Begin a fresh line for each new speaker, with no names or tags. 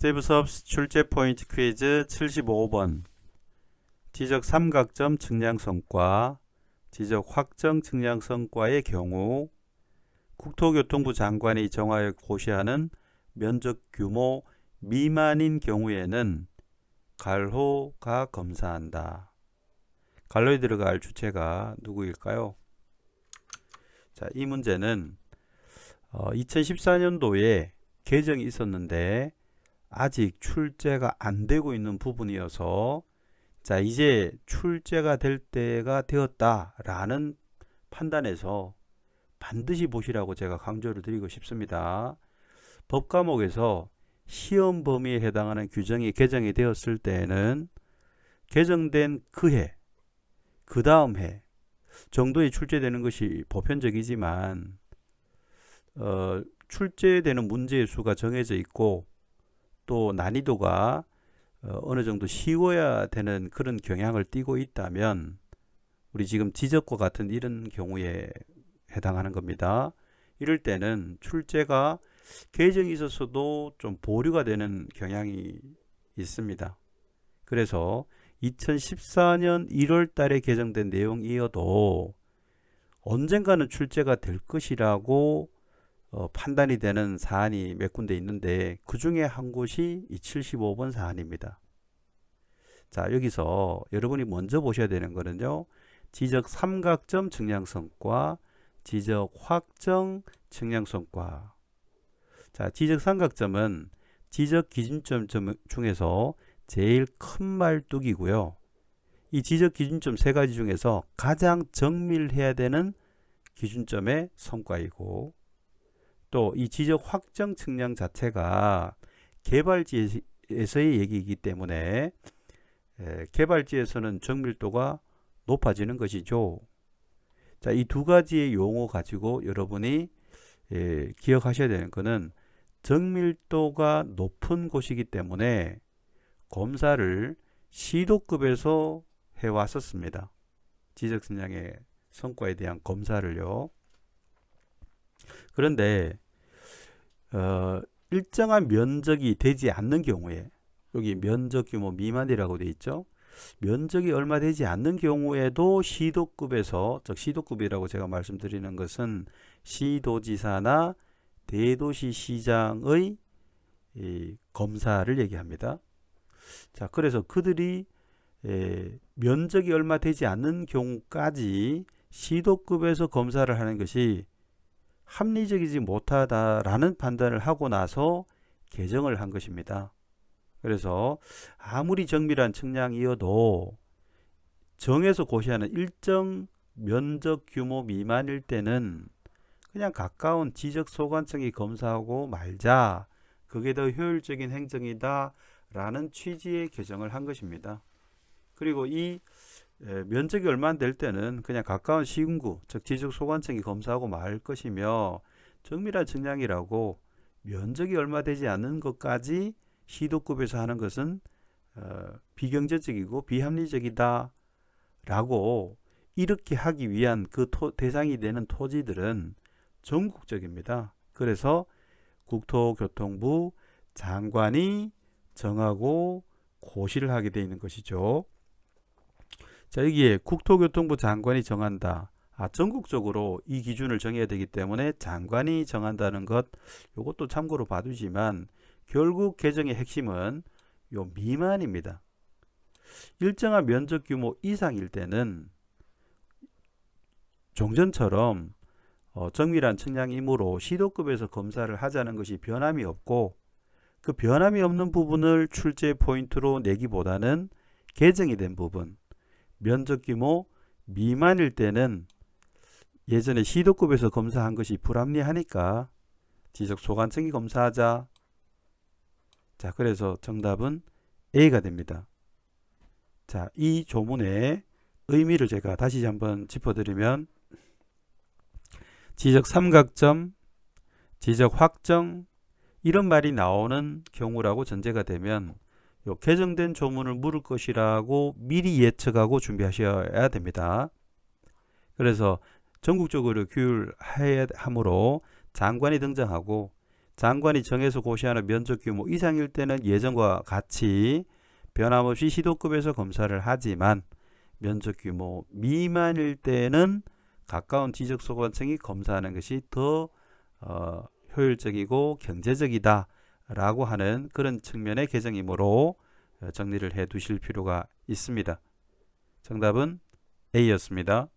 스티브 수업스 출제 포인트 퀴즈 75번 지적 삼각점 측량성과 지적 확정 측량성과의 경우 국토교통부 장관이 정하여 고시하는 면적 규모 미만인 경우에는 갈호가 검사한다. 갈로에 들어갈 주체가 누구일까요? 자, 이 문제는 2014년도에 개정이 있었는데 아직 출제가 안 되고 있는 부분이어서 자, 이제 출제가 될 때가 되었다라는 판단에서 반드시 보시라고 제가 강조를 드리고 싶습니다. 법 과목에서 시험 범위에 해당하는 규정이 개정이 되었을 때에는 개정된 그 해, 그 다음 해 정도에 출제되는 것이 보편적이지만 출제되는 문제의 수가 정해져 있고 또 난이도가 어느 정도 쉬워야 되는 그런 경향을 띠고 있다면 우리 지금 지적과 같은 이런 경우에 해당하는 겁니다. 이럴 때는 출제가 개정이 있었어도 좀 보류가 되는 경향이 있습니다. 그래서 2014년 1월 달에 개정된 내용이어도 언젠가는 출제가 될 것이라고 판단이 되는 사안이 몇 군데 있는데 그 중에 한 곳이 이 75번 사안입니다. 자, 여기서 여러분이 먼저 보셔야 되는 거는요. 지적 삼각점 측량성과 지적 확정 측량성과. 자, 지적 삼각점은 지적 기준점 중에서 제일 큰 말뚝이고요. 이 지적 기준점 세 가지 중에서 가장 정밀해야 되는 기준점의 성과이고 또 이 지적 확정 측량 자체가 개발지에서의 얘기이기 때문에 개발지에서는 정밀도가 높아지는 것이죠. 자, 이 두 가지의 용어 가지고 여러분이 기억하셔야 되는 것은 정밀도가 높은 곳이기 때문에 검사를 시도급에서 해왔었습니다. 지적 측량의 성과에 대한 검사를요. 그런데 일정한 면적이 되지 않는 경우에 여기 면적 규모 미만이라고 되어 있죠. 면적이 얼마 되지 않는 경우에도 시도급에서 즉 시도급이라고 제가 말씀드리는 것은 시도지사나 대도시시장의 검사를 얘기합니다. 자, 그래서 그들이 면적이 얼마 되지 않는 경우까지 시도급에서 검사를 하는 것이 합리적이지 못하다라는 판단을 하고 나서 개정을 한 것입니다. 그래서 아무리 정밀한 측량이어도 정해서 고시하는 일정 면적 규모 미만일 때는 그냥 가까운 지적 소관청이 검사하고 말자. 그게 더 효율적인 행정이다 라는 취지의 개정을 한 것입니다. 그리고 이 면적이 얼마 안 될 때는 그냥 가까운 시군구, 즉 지적 소관청이 검사하고 말 것이며 정밀한 측량이라고 면적이 얼마 되지 않는 것까지 시도급에서 하는 것은 비경제적이고 비합리적이다 라고 이렇게 하기 위한 그 대상이 되는 토지들은 전국적입니다. 그래서 국토교통부 장관이 정하고 고시를 하게 되어 있는 것이죠. 자, 여기에 국토교통부 장관이 정한다. 전국적으로 이 기준을 정해야 되기 때문에 장관이 정한다는 것, 이것도 참고로 봐두지만 결국 개정의 핵심은 요 미만입니다. 일정한 면적 규모 이상일 때는 종전처럼 정밀한 측량이므로 시도급에서 검사를 하자는 것이 변함이 없고 그 변함이 없는 부분을 출제 포인트로 내기보다는 개정이 된 부분 면적 규모 미만일 때는 예전에 시도급에서 검사한 것이 불합리하니까 지적 소관청이 검사하자. 자, 그래서 정답은 A가 됩니다. 자, 이 조문의 의미를 제가 다시 한번 짚어드리면 지적 삼각점, 지적 확정 이런 말이 나오는 경우라고 전제가 되면 요 개정된 조문을 물을 것이라고 미리 예측하고 준비하셔야 됩니다. 그래서 전국적으로 규율해야 하므로 장관이 등장하고 장관이 정해서 고시하는 면적 규모 이상일 때는 예전과 같이 변함없이 시도급에서 검사를 하지만 면적 규모 미만일 때는 가까운 지적소관청이 검사하는 것이 더 효율적이고 경제적이다 라고 하는 그런 측면의 개정이므로 정리를 해 두실 필요가 있습니다. 정답은 A였습니다.